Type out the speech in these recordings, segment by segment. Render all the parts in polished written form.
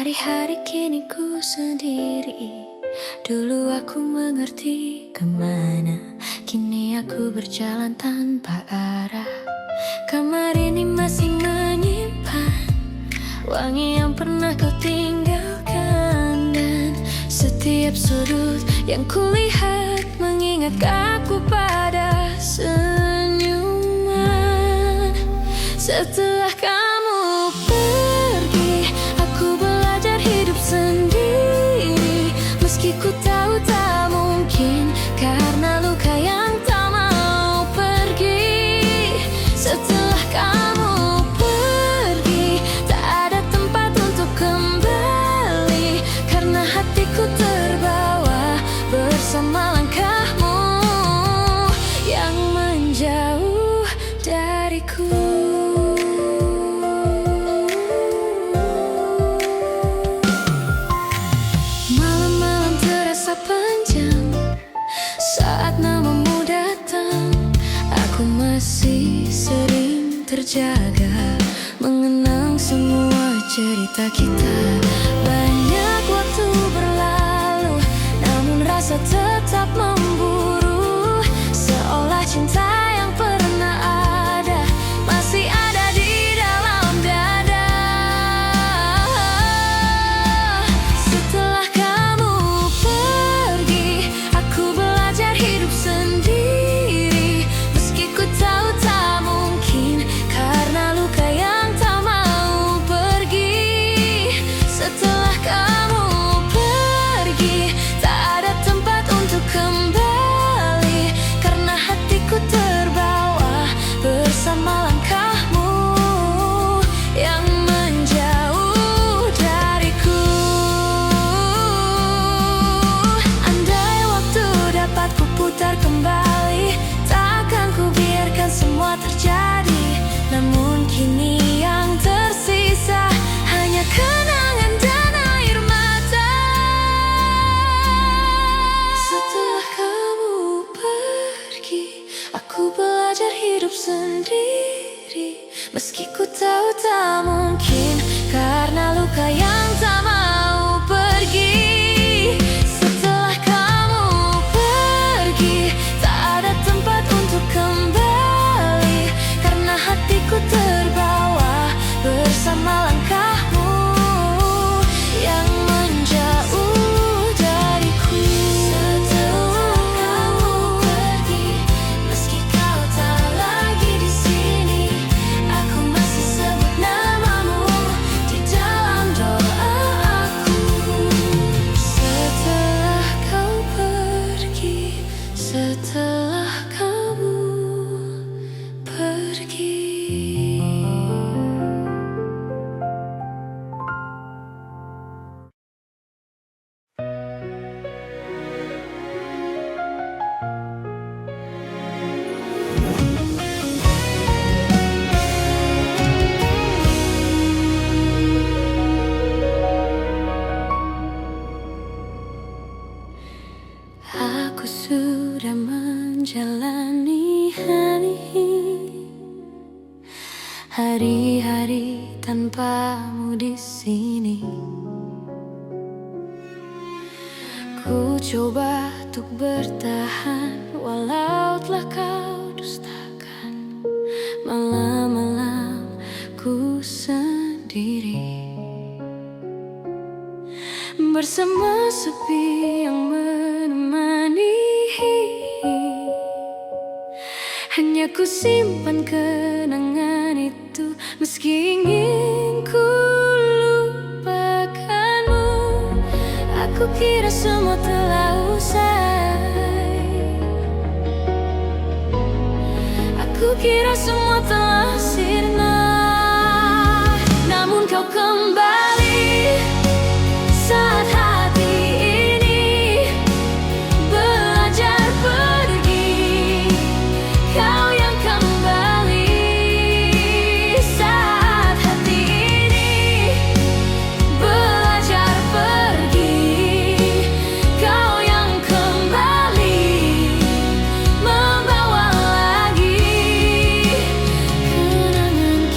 Hari-hari kini ku sendiri. Dulu aku mengerti kemana, kini aku berjalan tanpa arah. Kamar ini masih menyimpan wangi yang pernah kau tinggalkan, dan setiap sudut yang kulihat mengingat aku pada senyuman. Setelah kamu pergi, aku belajar hidup sendiri. Meski ku tahu tak mungkin, karena luka yang tak mau pergi. Setelah kamu pergi, tak ada tempat untuk kembali, karena hatiku terbawa bersama langkahmu yang menjauh dariku. Malam-malam terasa panjang saat namamu datang. Aku masih sering terjaga mengenang semua cerita kita. Banyak waktu berlalu, namun rasa tetap memburu. Seolah cinta yang pernah ada masih ada di dalam dada. Setelah kamu pergi, aku belajar hidup sendiri. Meski ku tahu tak mungkin, karena luka yang tak mau pergi. Setelah kamu pergi, tak ada tempat untuk kembali, karena hatiku terbawa bersama langkahmu yang menjauh dariku. Andai waktu dapat ku putar kembali, takkan ku biarkan semua terjadi. Namun kini yang tersisa hanya kenangan dan air mata. Setelah kamu pergi, aku belajar hidup sendiri. Meski ku tahu tak mungkin, karena luka yang tak mau pergi. Setelah kamu pergi, tak ada tempat untuk kembali, karena hatiku terbawa bersama langkahmu yang menjauh dariku. Setelah kamu pergi, meski kau tak lagi di sini, aku masih sebut namamu di dalam doa aku. Setelah kau pergi, setelah kamu pergi. Aku sudah menjalani hari-hari tanpamu di sini. Ku coba untuk bertahan, walau telah kau dustakan. Malam-malam ku sendiri bersama sepi yang menemani. Hanya ku simpan kenangan itu, meski ingin ku lupakanmu. Aku kira semua telah usai, aku kira semua telah sirna. Namun kau kembali saat hati ini belajar pergi. Kau yang kembali saat hati ini belajar pergi. Kau yang kembali membawa lagi kenangan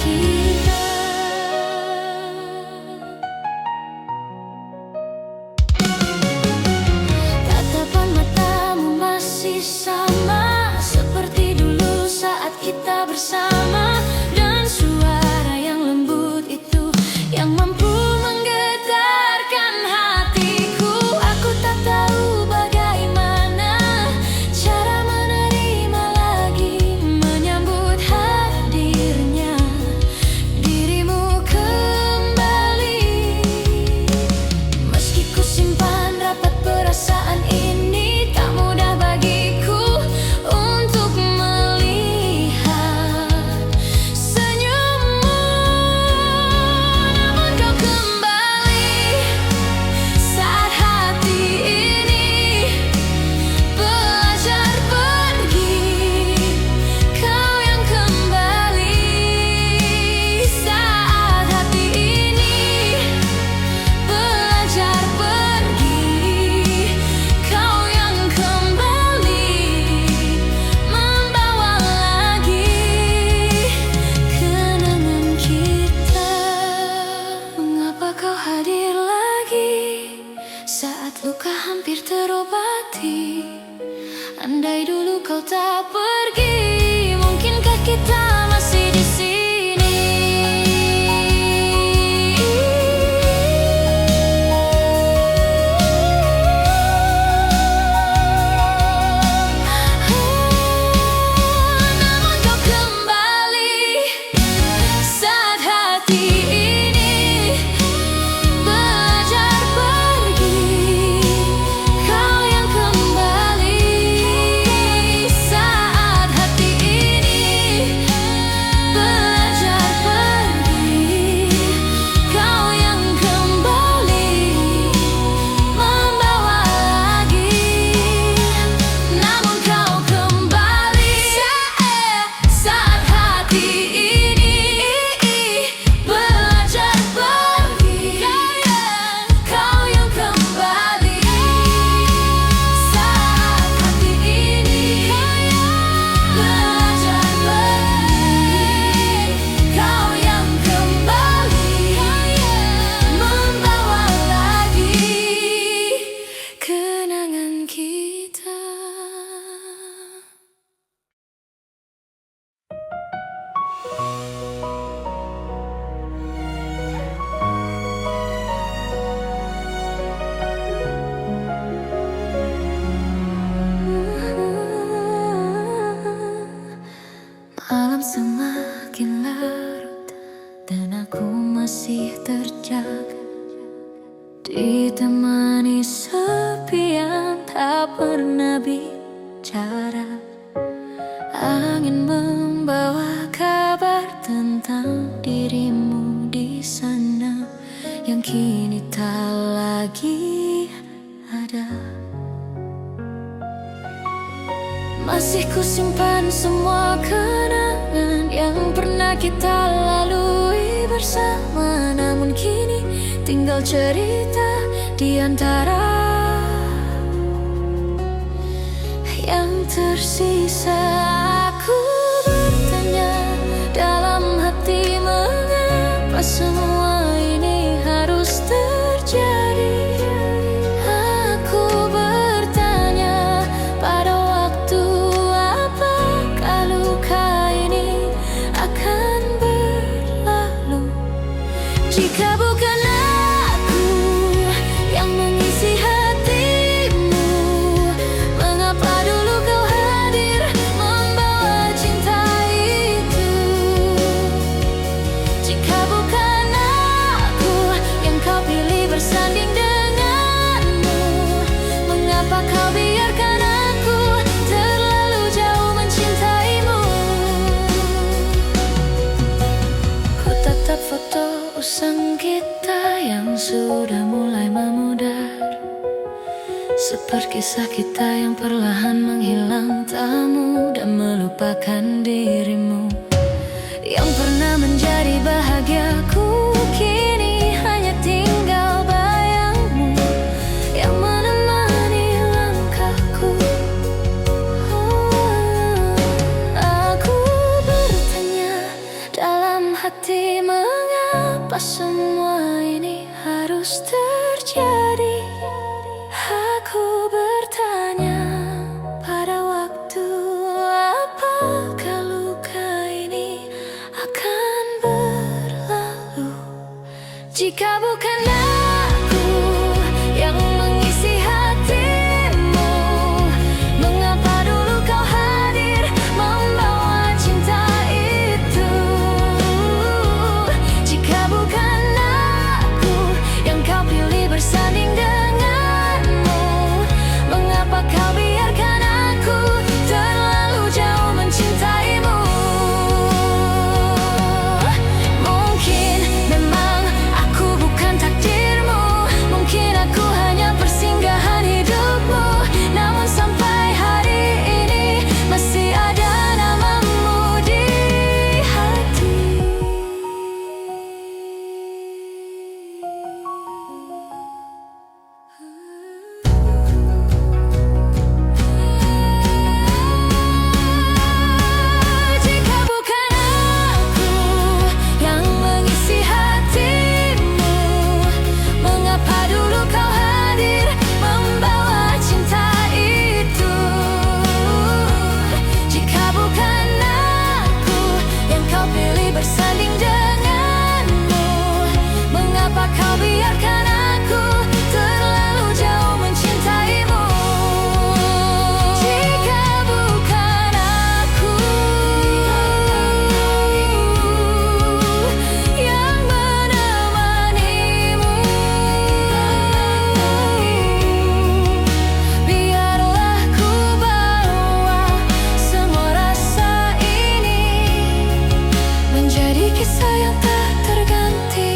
tak pergi, mungkinkah kita masih di sini? Namun kau kembali saat hati ini belajar pergi. Kau yang kembali saat hati ini belajar pergi. Kau yang kembali membawa lagi. Namun kau kembali saat hati ini belajar pergi. Kau yang kembali saat hati ini belajar pergi. Kau yang kembali membawa lagi kenangan kita. Malam semakin larut dan aku masih terjaga, ditemani sepi yang tak pernah bicara. Angin membawa kabar tentang dirimu di sana yang kini tak lagi ada. Masih kusimpan semua kenangan yang pernah kita lalui bersama. Namun kini tinggal cerita di antara yang tersisa. Aku bertanya dalam hati, mengapa semua ini harus terjadi? Aku bertanya pada waktu, apakah luka ini akan berlalu? Jika bukan aku yang mengisi hatimu, mengapa dulu kau hadir membawa cinta itu? Jika bukan aku yang kau pilih bersanding denganmu, mengapa kau biarkan aku terlalu jauh mencintaimu? Ku tatap foto usang kita yang sudah mulai memudar, seperti kisah kita yang perlahan menghilang, tak mudah melupakan dirimu yang pernah menjadi bahagiaku. Kini hanya tinggal bayangmu yang menemani langkahku. Aku bertanya dalam hati, mengapa semua ini harus terjadi? Aku bertanya pada waktu, apakah luka ini akan berlalu? Jika bukan aku yang mengisi hatimu, mengapa dulu kau hadir membawa cinta itu? Jika bukan aku yang kau pilih bersanding denganmu, mengapa kau biarkan aku terlalu jauh mencintaimu? Mungkin memang aku bukan rasa yang tak terganti.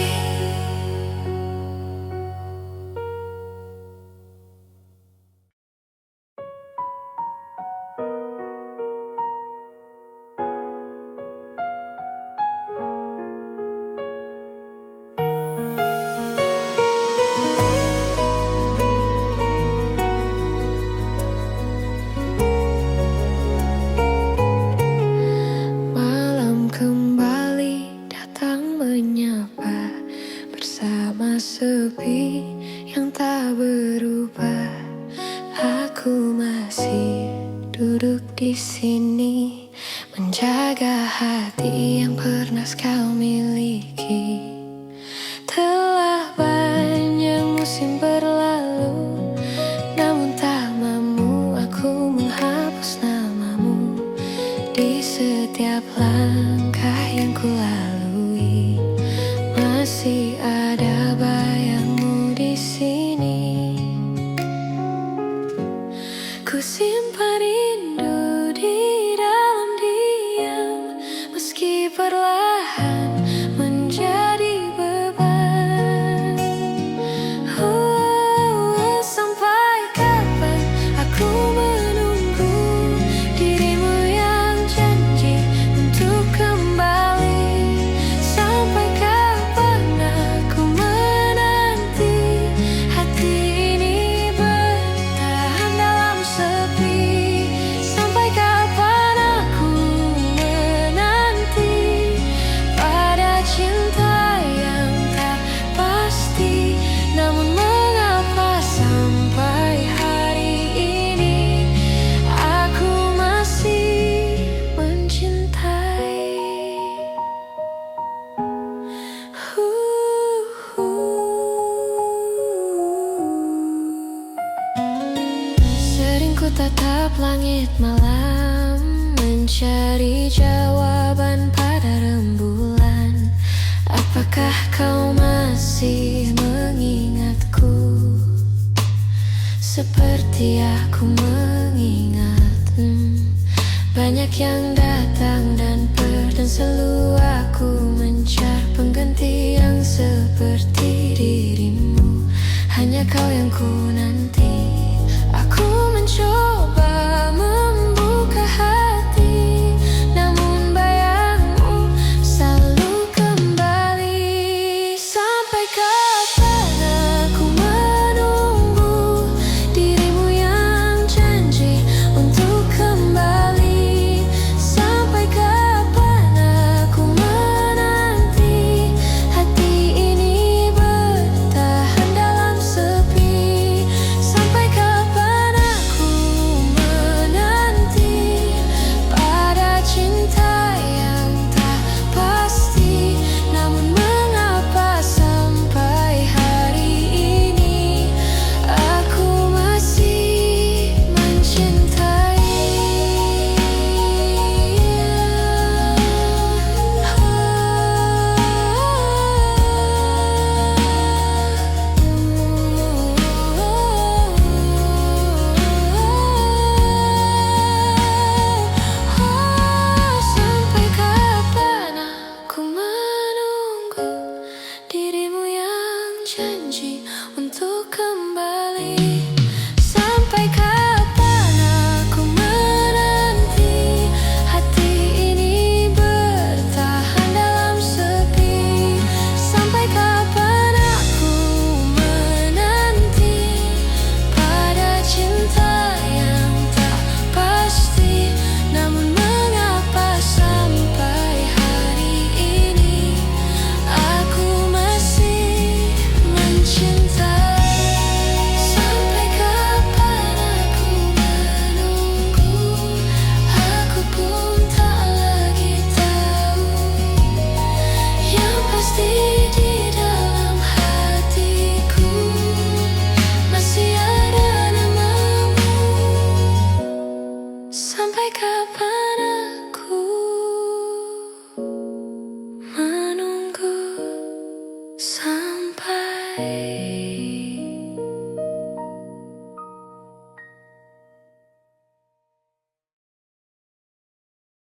Kembali datang menyapa bersama sepi yang tak berubah. Aku masih duduk di sini menjaga hati yang pernah kau miliki. Telah banyak musim berlalu, namun tak mampu aku menghapus namamu di setiap langkah yang ku lalui. Masih ada bayangmu di sini. Ku simpan rindu di dalam diam, meski perlahan menjadi beban. Sampai kapan aku menunggu dirimu yang janji untuk kembali? Sampai kapan aku menanti hati ini bertahan dalam sepi? Sampai kapan aku menanti pada cinta yang tak pasti? Namun mengapa sampai hari ini aku masih mencintai? Sering ku tatap langit malam, mencari jawaban pada rembulan. Apakah kau masih mengingatku seperti aku mengingat? Banyak yang datang dan pergi, dan selalu aku mencari pengganti yang seperti dirimu. Hanya kau yang ku nanti.